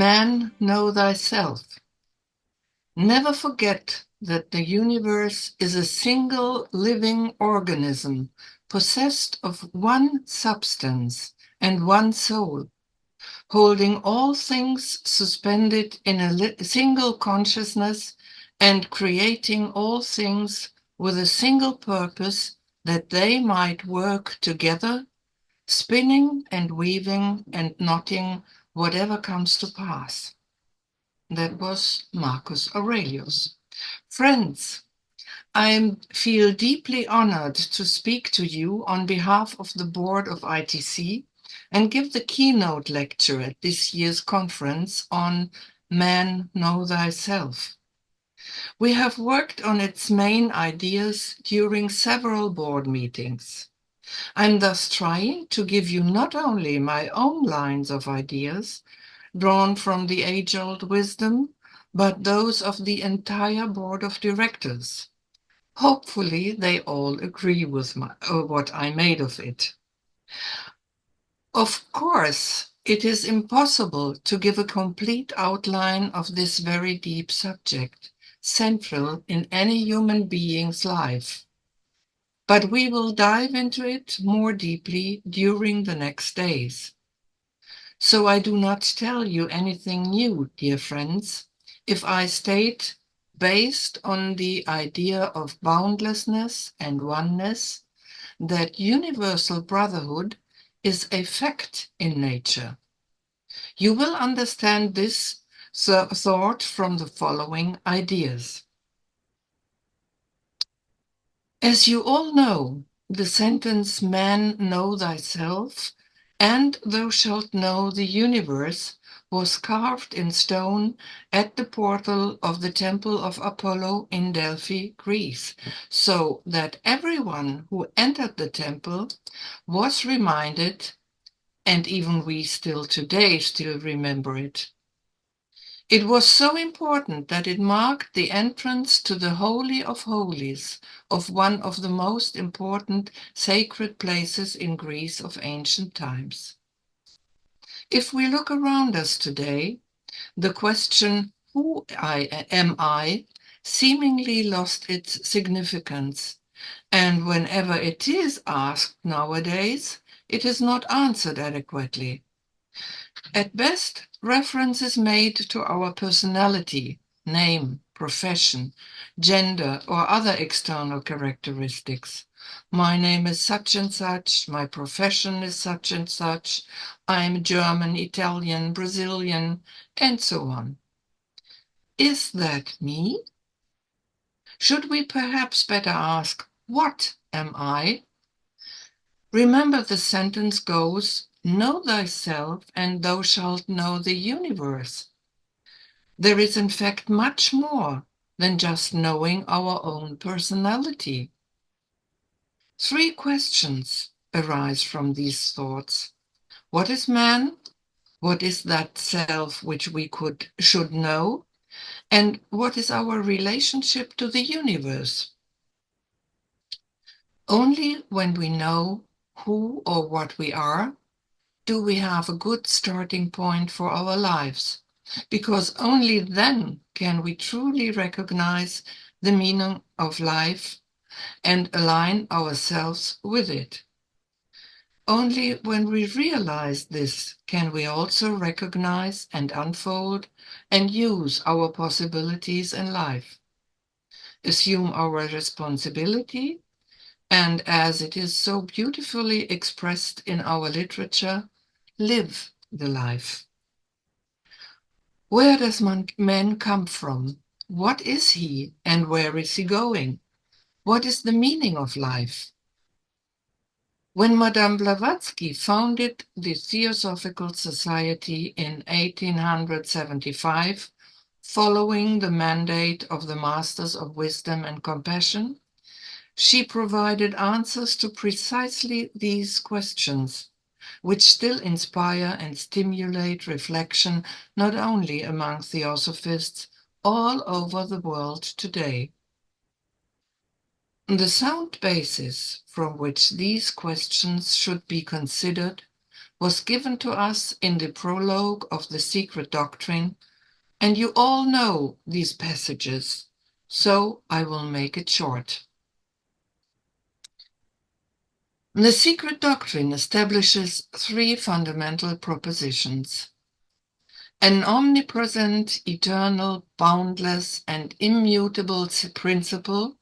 Man, know thyself. Never forget that the universe is a single living organism possessed of one substance and one soul, holding all things suspended in a single consciousness and creating all things with a single purpose that they might work together, spinning and weaving and knotting whatever comes to pass. That was Marcus Aurelius. Friends, I feel deeply honored to speak to you on behalf of the board of ITC and give the keynote lecture at this year's conference on Man, Know Thyself. We have worked on its main ideas during several board meetings. I'm thus trying to give you not only my own lines of ideas, drawn from the age-old wisdom, but those of the entire board of directors. Hopefully, they all agree with what I made of it. Of course, it is impossible to give a complete outline of this very deep subject, central in any human being's life. But we will dive into it more deeply during the next days. So I do not tell you anything new, dear friends, if I state, based on the idea of boundlessness and oneness, that universal brotherhood is a fact in nature. You will understand this thought from the following ideas. As you all know, the sentence, man, know thyself, and thou shalt know the universe, was carved in stone at the portal of the Temple of Apollo in Delphi, Greece, so that everyone who entered the temple was reminded, and even we still today still remember it. It was so important that it marked the entrance to the Holy of Holies of one of the most important sacred places in Greece of ancient times. If we look around us today, the question, who am I, seemingly lost its significance, and whenever it is asked nowadays, it is not answered adequately. At best, reference is made to our personality, name, profession, gender, or other external characteristics. My name is such and such, my profession is such and such, I'm German, Italian, Brazilian, and so on. Is that me? Should we perhaps better ask, what am I? Remember, the sentence goes, know thyself and thou shalt know the universe. There is in fact much more than just knowing our own personality. 3 questions arise from these thoughts. What is man? What is that self which we should know? And what is our relationship to the universe? Only when we know who or what we are, do we have a good starting point for our lives, because only then can we truly recognize the meaning of life and align ourselves with it. Only when we realize this can we also recognize and unfold and use our possibilities in life, assume our responsibility, and as it is so beautifully expressed in our literature, live the life. Where does man come from? What is he and where is he going? What is the meaning of life? When Madame Blavatsky founded the Theosophical Society in 1875, following the mandate of the Masters of Wisdom and Compassion, she provided answers to precisely these questions, which still inspire and stimulate reflection not only among theosophists all over the world today. The sound basis from which these questions should be considered was given to us in the prologue of the Secret Doctrine, and you all know these passages, so I will make it short. The Secret Doctrine establishes three fundamental propositions. An omnipresent, eternal, boundless, and immutable principle,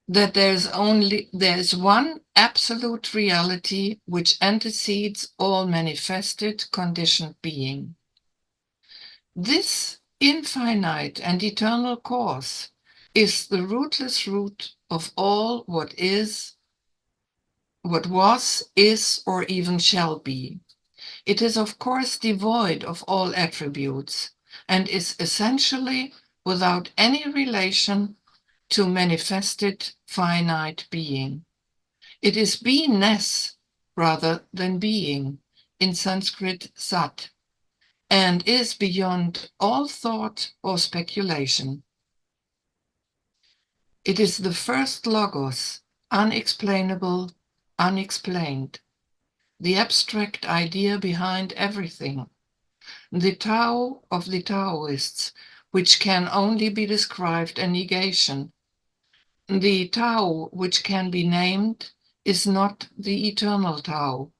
that there's one absolute reality which antecedes all manifested conditioned being. This infinite and eternal cause is the rootless root of all what is, what was, is, or even shall be. It is of course devoid of all attributes and is essentially without any relation to manifested finite being. It is beingness rather than being, in Sanskrit sat, and is beyond all thought or speculation. It is the first logos, unexplainable, unexplained, the abstract idea behind everything, the Tao of the Taoists, which can only be described a negation. The Tao which can be named is not the eternal Tao.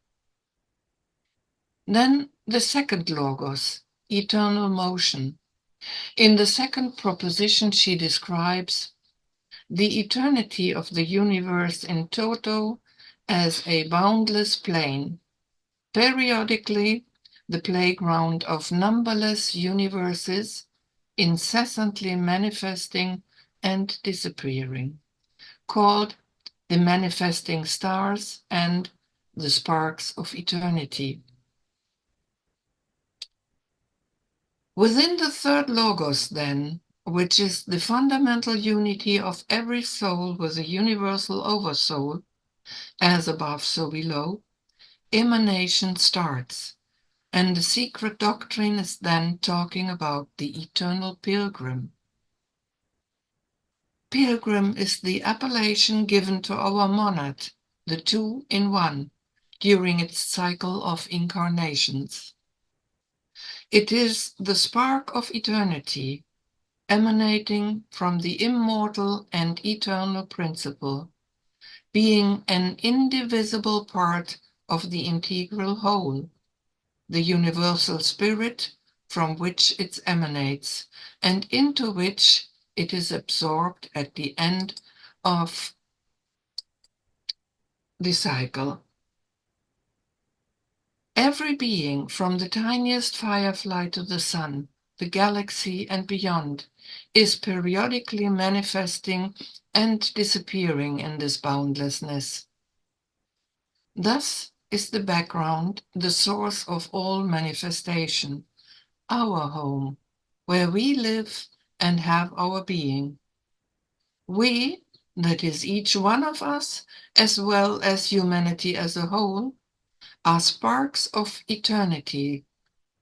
Then the second logos, eternal motion. In the second proposition she describes the eternity of the universe in toto as a boundless plane, periodically the playground of numberless universes, incessantly manifesting and disappearing, called the manifesting stars and the sparks of eternity. Within the third logos, then, which is the fundamental unity of every soul with a universal oversoul, as above so below, emanation starts, and the Secret Doctrine is then talking about the eternal pilgrim. Pilgrim is the appellation given to our monad, the two in one, during its cycle of incarnations. It is the spark of eternity, emanating from the immortal and eternal principle, being an indivisible part of the integral whole, the universal spirit from which it emanates and into which it is absorbed at the end of the cycle. Every being, from the tiniest firefly to the sun, the galaxy and beyond, is periodically manifesting and disappearing in this boundlessness. Thus is the background the source of all manifestation, our home, where we live and have our being. We, that is each one of us, as well as humanity as a whole, are sparks of eternity,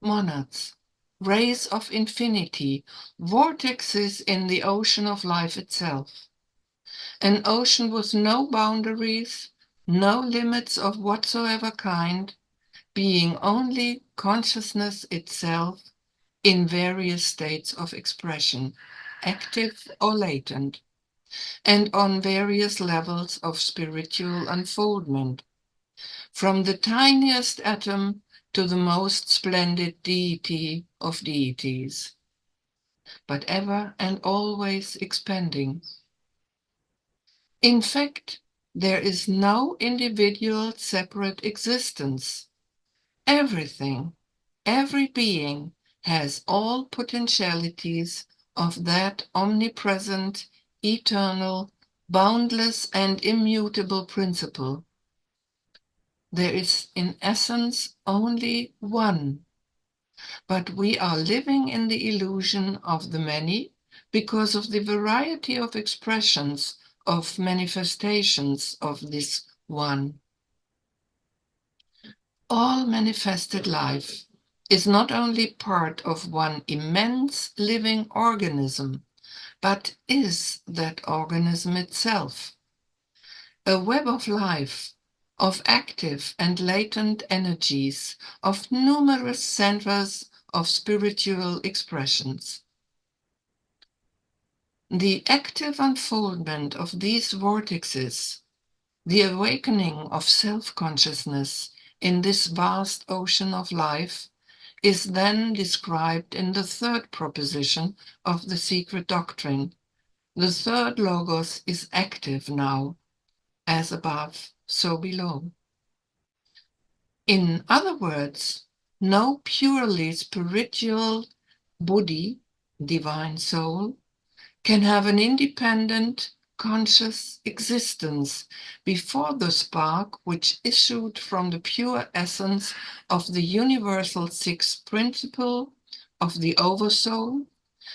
monads, rays of infinity, vortexes in the ocean of life itself. An ocean with no boundaries, no limits of whatsoever kind, being only consciousness itself in various states of expression, active or latent, and on various levels of spiritual unfoldment, from the tiniest atom to the most splendid deity of deities, but ever and always expanding. In fact, there is no individual separate existence. Everything, every being has all potentialities of that omnipresent, eternal, boundless, and immutable principle. There is in essence only one, but we are living in the illusion of the many because of the variety of expressions, of manifestations of this one. All manifested life is not only part of one immense living organism, but is that organism itself. A web of life, of active and latent energies of numerous centers of spiritual expressions. The active unfoldment of these vortexes, the awakening of self-consciousness in this vast ocean of life, is then described in the third proposition of the secret doctrine. The third logos is active now, as above, so below. In other words, no purely spiritual buddhi, divine soul, can have an independent, conscious existence before the spark which issued from the pure essence of the universal sixth principle of the Oversoul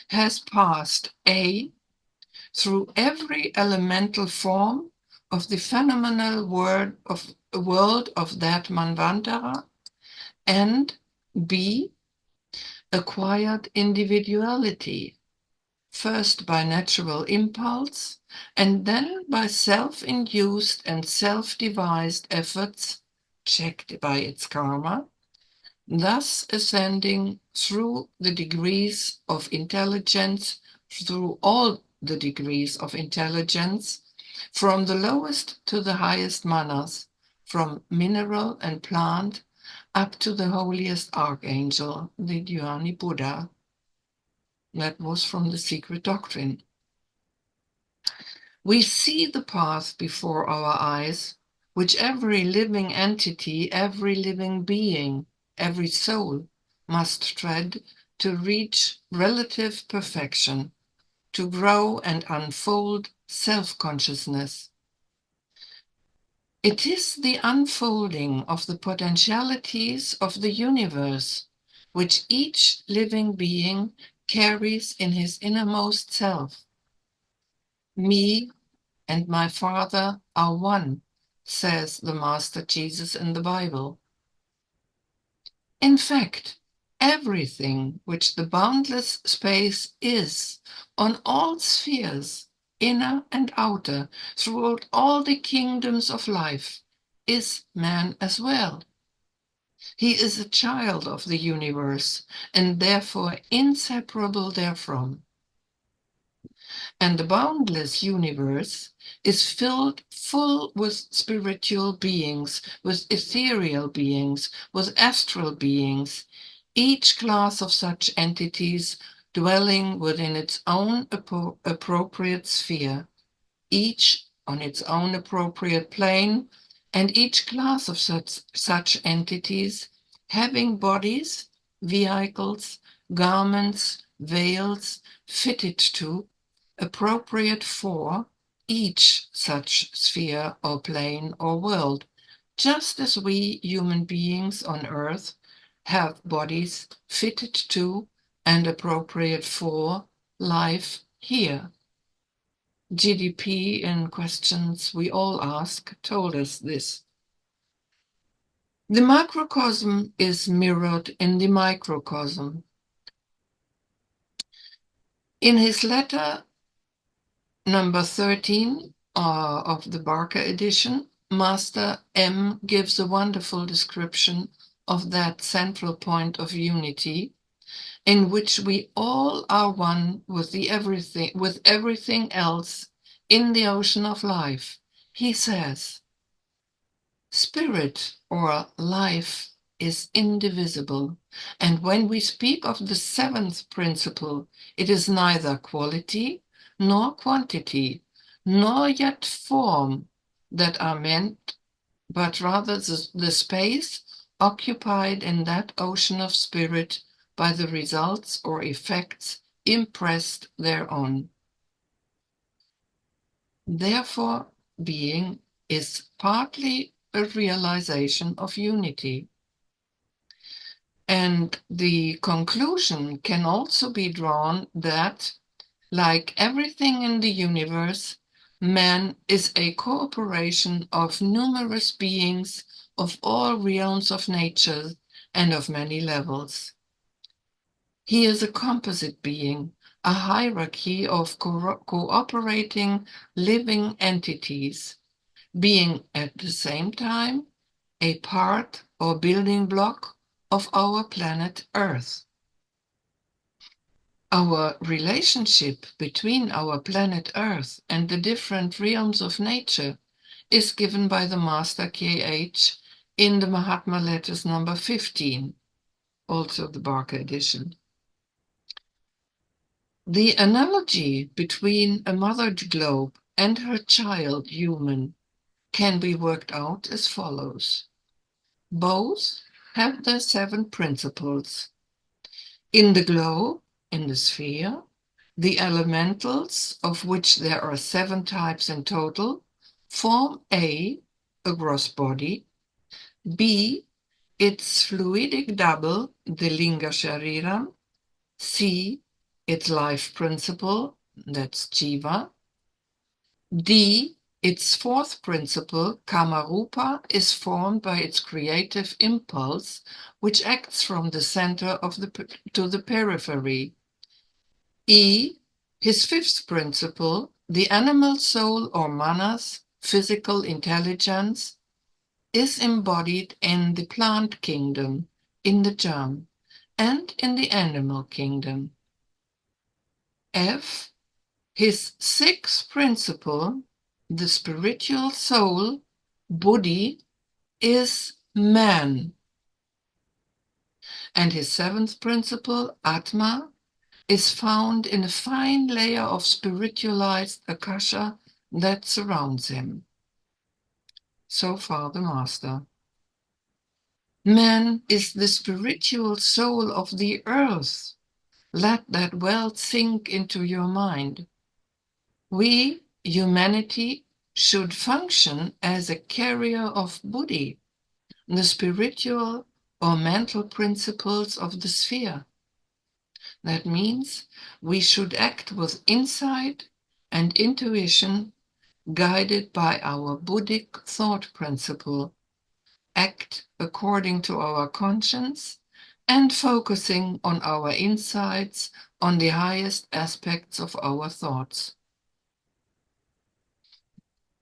has passed A, through every elemental form of the phenomenal world of that Manvantara, and B, acquired individuality, first by natural impulse, and then by self-induced and self-devised efforts, checked by its karma, thus ascending through the degrees of intelligence, through all the degrees of intelligence, from the lowest to the highest manas, from mineral and plant up to the holiest archangel, the Dhyani Buddha. That was from the secret doctrine. We see the path before our eyes, which every living entity, every living being, every soul must tread to reach relative perfection, to grow and unfold self-consciousness. It is the unfolding of the potentialities of the universe, which each living being carries in his innermost self. Me and my Father are one, says the Master Jesus in the Bible. In fact, everything which the boundless space is, on all spheres, inner and outer, throughout all the kingdoms of life, is man as well. He is a child of the universe, and therefore inseparable therefrom. And the boundless universe is filled full with spiritual beings, with ethereal beings, with astral beings, each class of such entities dwelling within its own appropriate sphere, each on its own appropriate plane, and each class of such entities having bodies, vehicles, garments, veils fitted to, appropriate for each such sphere or plane or world, just as we human beings on earth have bodies fitted to and appropriate for life here. GDP in questions we all ask told us this. The macrocosm is mirrored in the microcosm. In his letter number 13 of the Barker edition, Master M gives a wonderful description of that central point of unity in which we all are one with everything else in the ocean of life. He says, spirit or life is indivisible, and when we speak of the seventh principle, it is neither quality nor quantity, nor yet form that are meant, but rather the space occupied in that ocean of spirit by the results or effects impressed thereon. Therefore, being is partly a realization of unity. And the conclusion can also be drawn that, like everything in the universe, man is a cooperation of numerous beings of all realms of nature and of many levels. He is a composite being, a hierarchy of cooperating living entities, being at the same time a part or building block of our planet Earth. Our relationship between our planet Earth and the different realms of nature is given by the Master KH in the Mahatma Letters number 15, also the Barker edition. The analogy between a mother globe and her child human can be worked out as follows. Both have their 7 principles. In the globe, in the sphere, the elementals, of which there are 7 types in total, form A, a gross body, B, its fluidic double, the Linga Shariram, C, its life principle, that's Jiva, D, its 4th principle, Kamarupa, is formed by its creative impulse, which acts from the center to the periphery. E, his 5th principle, the animal soul or manas, physical intelligence, is embodied in the plant kingdom, in the germ, and in the animal kingdom. F, his 6th principle, the spiritual soul, Buddhi, is man. And his 7th principle, Atma, is found in a fine layer of spiritualized akasha that surrounds him. So far the Master. Man is the spiritual soul of the earth. Let that well sink into your mind. We, humanity, should function as a carrier of Buddhi, the spiritual or mental principles of the sphere. That means we should act with insight and intuition, guided by our Buddhic thought principle, act according to our conscience, and focusing on our insights on the highest aspects of our thoughts.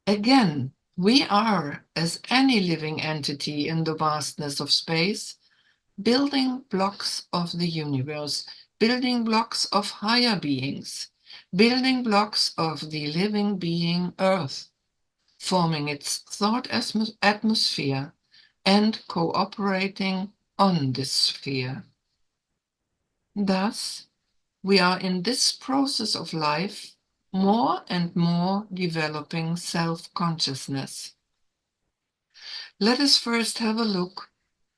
Again, we are, as any living entity in the vastness of space, building blocks of the universe, building blocks of higher beings, building blocks of the living being Earth, forming its thought atmosphere and cooperating on this sphere. Thus, we are in this process of life more and more developing self-consciousness. Let us first have a look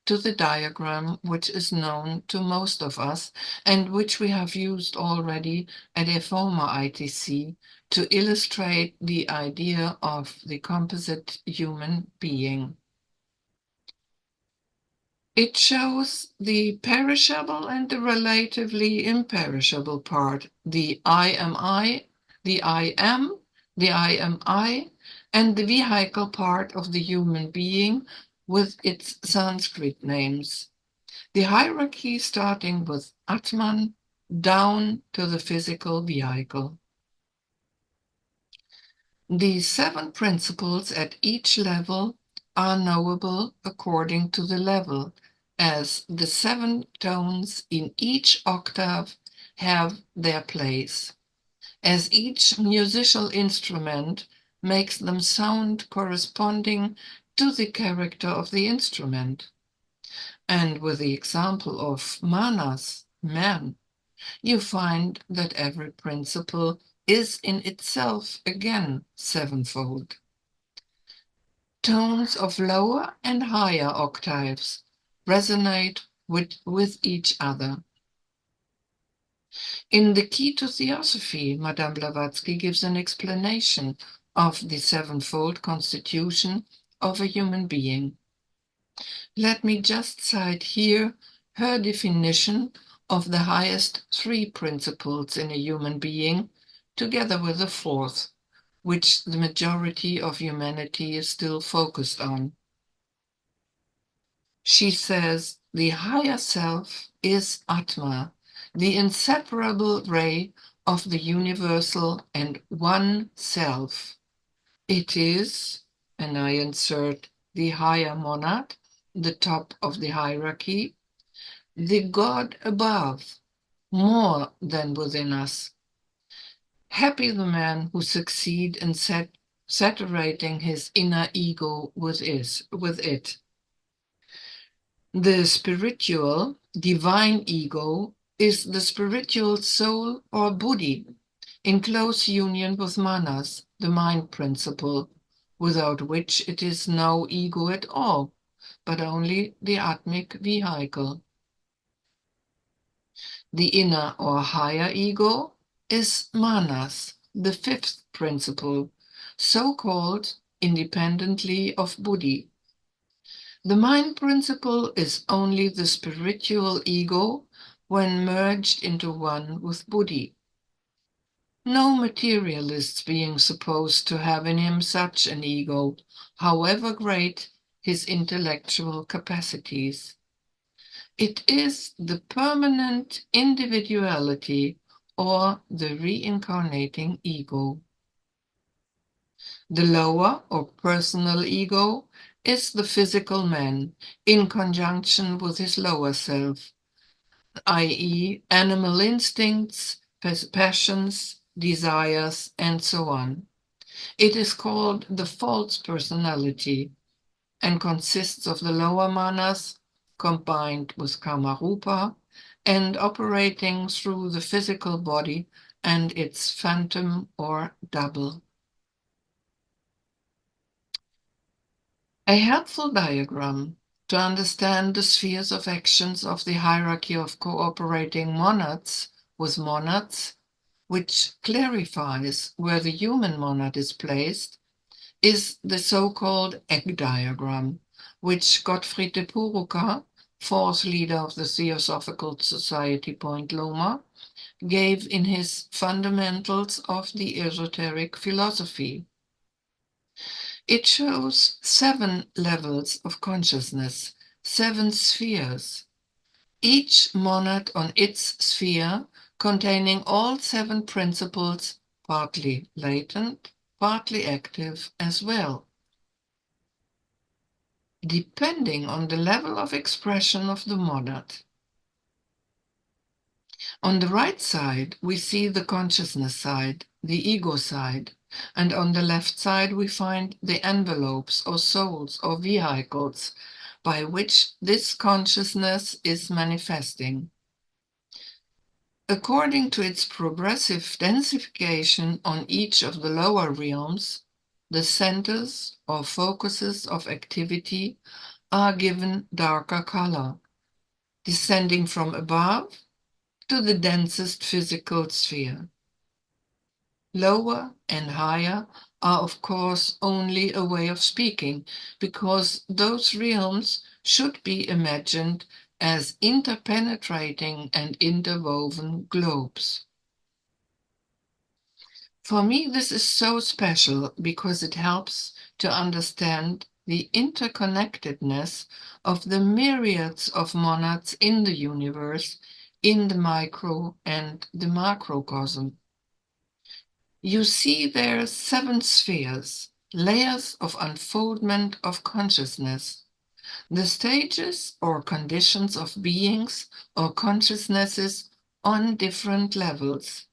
to the diagram which is known to most of us and which we have used already at a former ITC to illustrate the idea of the composite human being. It shows the perishable and the relatively imperishable part, the I am I, the I am, the I am I, and the vehicle part of the human being with its Sanskrit names. The hierarchy starting with Atman down to the physical vehicle. The 7 principles at each level are knowable according to the level, as the 7 tones in each octave have their place, as each musical instrument makes them sound corresponding to the character of the instrument. And with the example of manas, man, you find that every principle is in itself again 7-fold. Tones of lower and higher octaves resonate with each other. In the Key to Theosophy, Madame Blavatsky gives an explanation of the 7-fold constitution of a human being. Let me just cite here her definition of the highest 3 principles in a human being, together with the 4th, which the majority of humanity is still focused on. She says the higher self is Atma, the inseparable ray of the universal and one self. It is and I insert the higher monad, the top of the hierarchy, the God above, more than within us. Happy the man who succeed in saturating his inner ego with it. The spiritual, divine ego is the spiritual soul or buddhi in close union with manas, the mind principle, without which it is no ego at all, but only the atmic vehicle. The inner or higher ego is manas, the fifth principle, so called independently of buddhi. The mind principle is only the spiritual ego when merged into one with buddhi. No materialist being supposed to have in him such an ego, however great his intellectual capacities. It is the permanent individuality or the reincarnating ego. The lower or personal ego is the physical man in conjunction with his lower self, i.e., animal instincts, passions, desires, and so on. It is called the false personality and consists of the lower manas combined with Kamarupa and operating through the physical body and its phantom or double. A helpful diagram to understand the spheres of actions of the hierarchy of cooperating monads with monads, which clarifies where the human monad is placed, is the so-called egg diagram, which Gottfried de Purucker, fourth leader of the Theosophical Society Point Loma, gave in his Fundamentals of the Esoteric Philosophy. It shows 7 levels of consciousness, 7 spheres, each monad on its sphere containing all 7 principles, partly latent, partly active as well. Depending on the level of expression of the monad. On the right side, we see the consciousness side, the ego side, and on the left side we find the envelopes or souls or vehicles by which this consciousness is manifesting. According to its progressive densification on each of the lower realms, the centers or focuses of activity are given darker color, descending from above to the densest physical sphere. Lower and higher are of course only a way of speaking, because those realms should be imagined as interpenetrating and interwoven globes. For me, this is so special because it helps to understand the interconnectedness of the myriads of monads in the universe, in the micro and the macrocosm. You see there 7 spheres, layers of unfoldment of consciousness, the stages or conditions of beings or consciousnesses on different levels,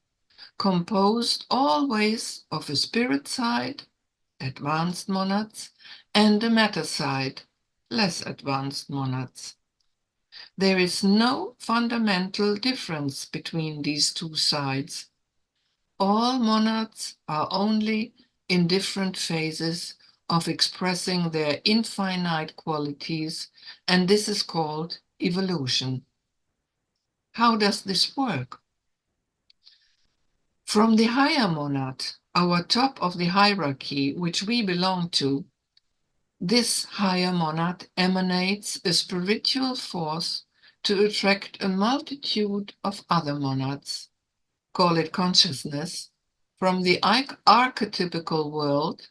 composed always of a spirit side, advanced monads, and a matter side, less advanced monads. There is no fundamental difference between these two sides. All monads are only in different phases of expressing their infinite qualities, and this is called evolution. How does this work? From the higher monad, our top of the hierarchy, which we belong to, this higher monad emanates a spiritual force to attract a multitude of other monads, call it consciousness, from the archetypical world,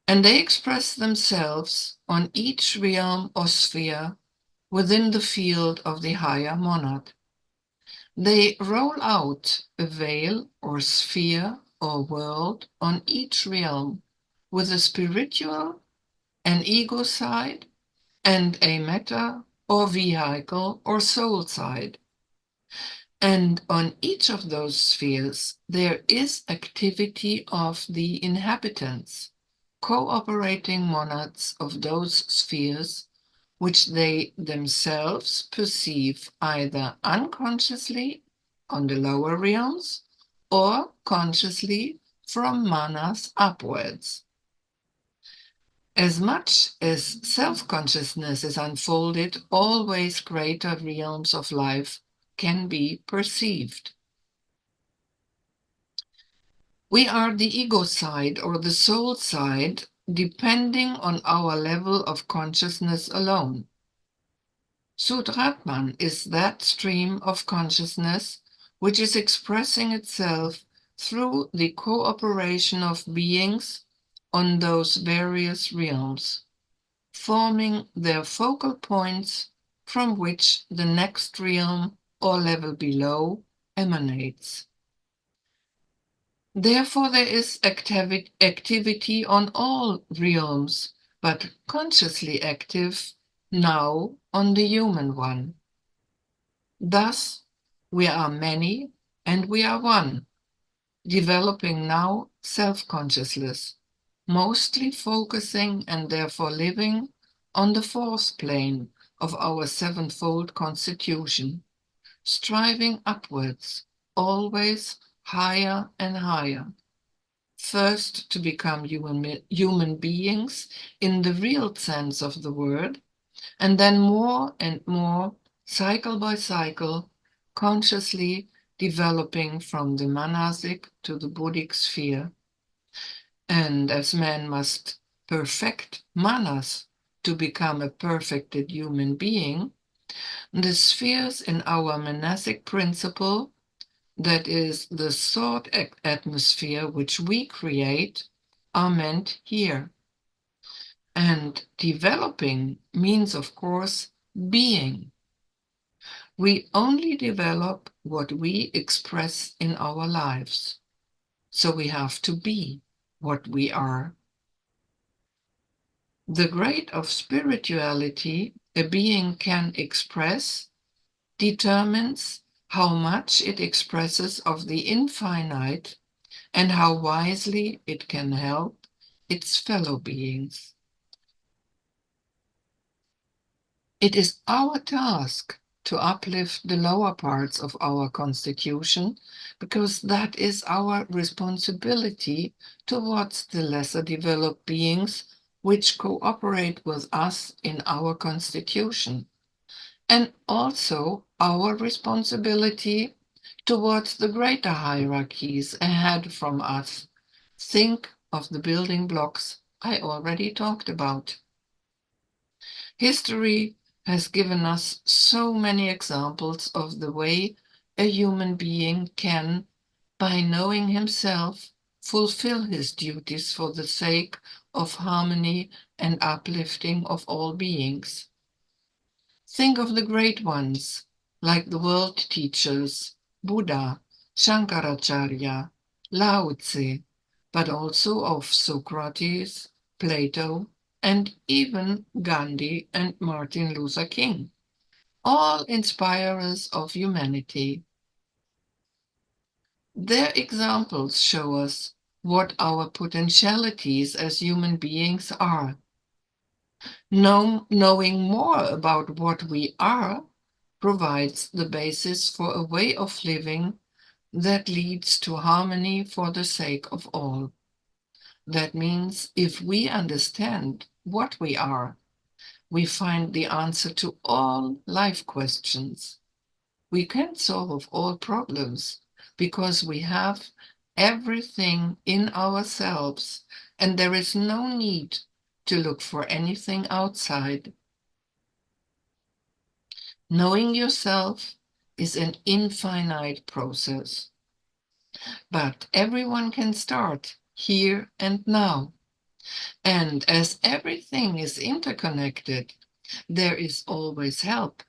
and they express themselves on each realm or sphere within the field of the higher monad. They roll out a veil or sphere or world on each realm, with a spiritual, an ego side, and a matter or vehicle or soul side. And on each of those spheres, there is activity of the inhabitants, cooperating monads of those spheres, which they themselves perceive either unconsciously on the lower realms or consciously from manas upwards. As much as self-consciousness is unfolded, always greater realms of life can be perceived. We are the ego side or the soul side, depending on our level of consciousness alone. Sudratman is that stream of consciousness which is expressing itself through the cooperation of beings on those various realms, forming their focal points from which the next realm or level below emanates. Therefore, there is activity on all realms, but consciously active now on the human one. Thus, we are many and we are one, developing now self-consciousness, mostly focusing and therefore living on the fourth plane of our sevenfold constitution, striving upwards, always higher and higher. First, to become human beings in the real sense of the word, and then more and more, cycle by cycle, consciously developing from the manasic to the Buddhic sphere. And as man must perfect manas to become a perfected human being, the spheres in our monastic principle, that is the thought atmosphere which we create, are meant here. And developing means, of course, being. We only develop what we express in our lives. So we have to be what we are. The grade of spirituality a being can express determines how much it expresses of the infinite and how wisely it can help its fellow beings. It is our task to uplift the lower parts of our constitution, because that is our responsibility towards the lesser developed beings which cooperate with us in our constitution, and also our responsibility towards the greater hierarchies ahead from us. Think of the building blocks I already talked about. History has given us so many examples of the way a human being can, by knowing himself, fulfill his duties for the sake of harmony and uplifting of all beings. Think of the great ones, like the world teachers, Buddha, Shankaracharya, Lao Tse, but also of Socrates, Plato, and even Gandhi and Martin Luther King, all inspirers of humanity. Their examples show us what our potentialities as human beings are. Knowing more about what we are provides the basis for a way of living that leads to harmony for the sake of all. That means if we understand what we are, we find the answer to all life questions. We can solve all problems because we have everything in ourselves, and there is no need to look for anything outside. Knowing yourself is an infinite process, but everyone can start here and now. And as everything is interconnected, there is always help.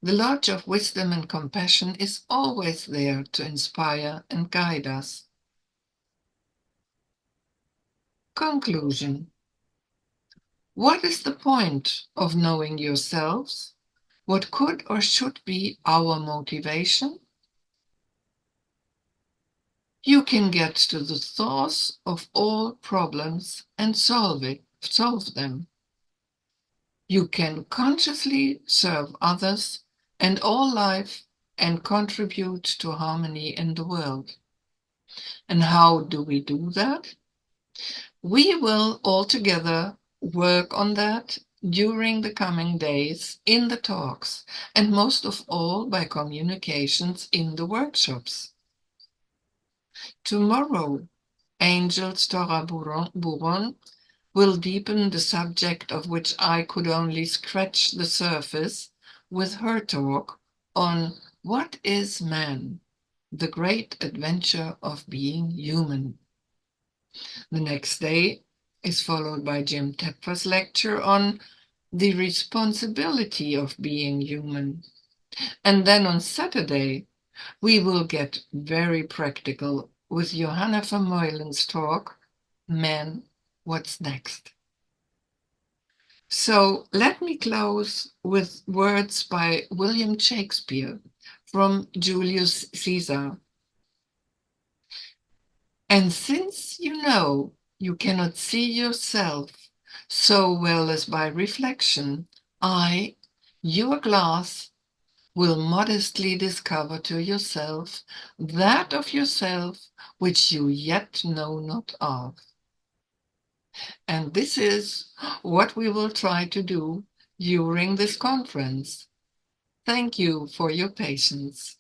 The lodge of wisdom and compassion is always there to inspire and guide us. Conclusion. What is the point of knowing yourselves? What could or should be our motivation? You can get to the source of all problems and solve them. You can consciously serve others and all life and contribute to harmony in the world. And how do we do that? We will all together work on that during the coming days in the talks, and most of all by communications in the workshops. Tomorrow, Angels Tora Buron will deepen the subject of which I could only scratch the surface with her talk on what is man, the great adventure of being human. The next day is followed by Jim Tepfer's lecture on the responsibility of being human. And then on Saturday, we will get very practical with Johanna van Meulen's talk, Man, What's Next? So let me close with words by William Shakespeare from Julius Caesar. And since you know you cannot see yourself so well as by reflection, I, your glass, will modestly discover to yourself that of yourself which you yet know not of. And this is what we will try to do during this conference. Thank you for your patience.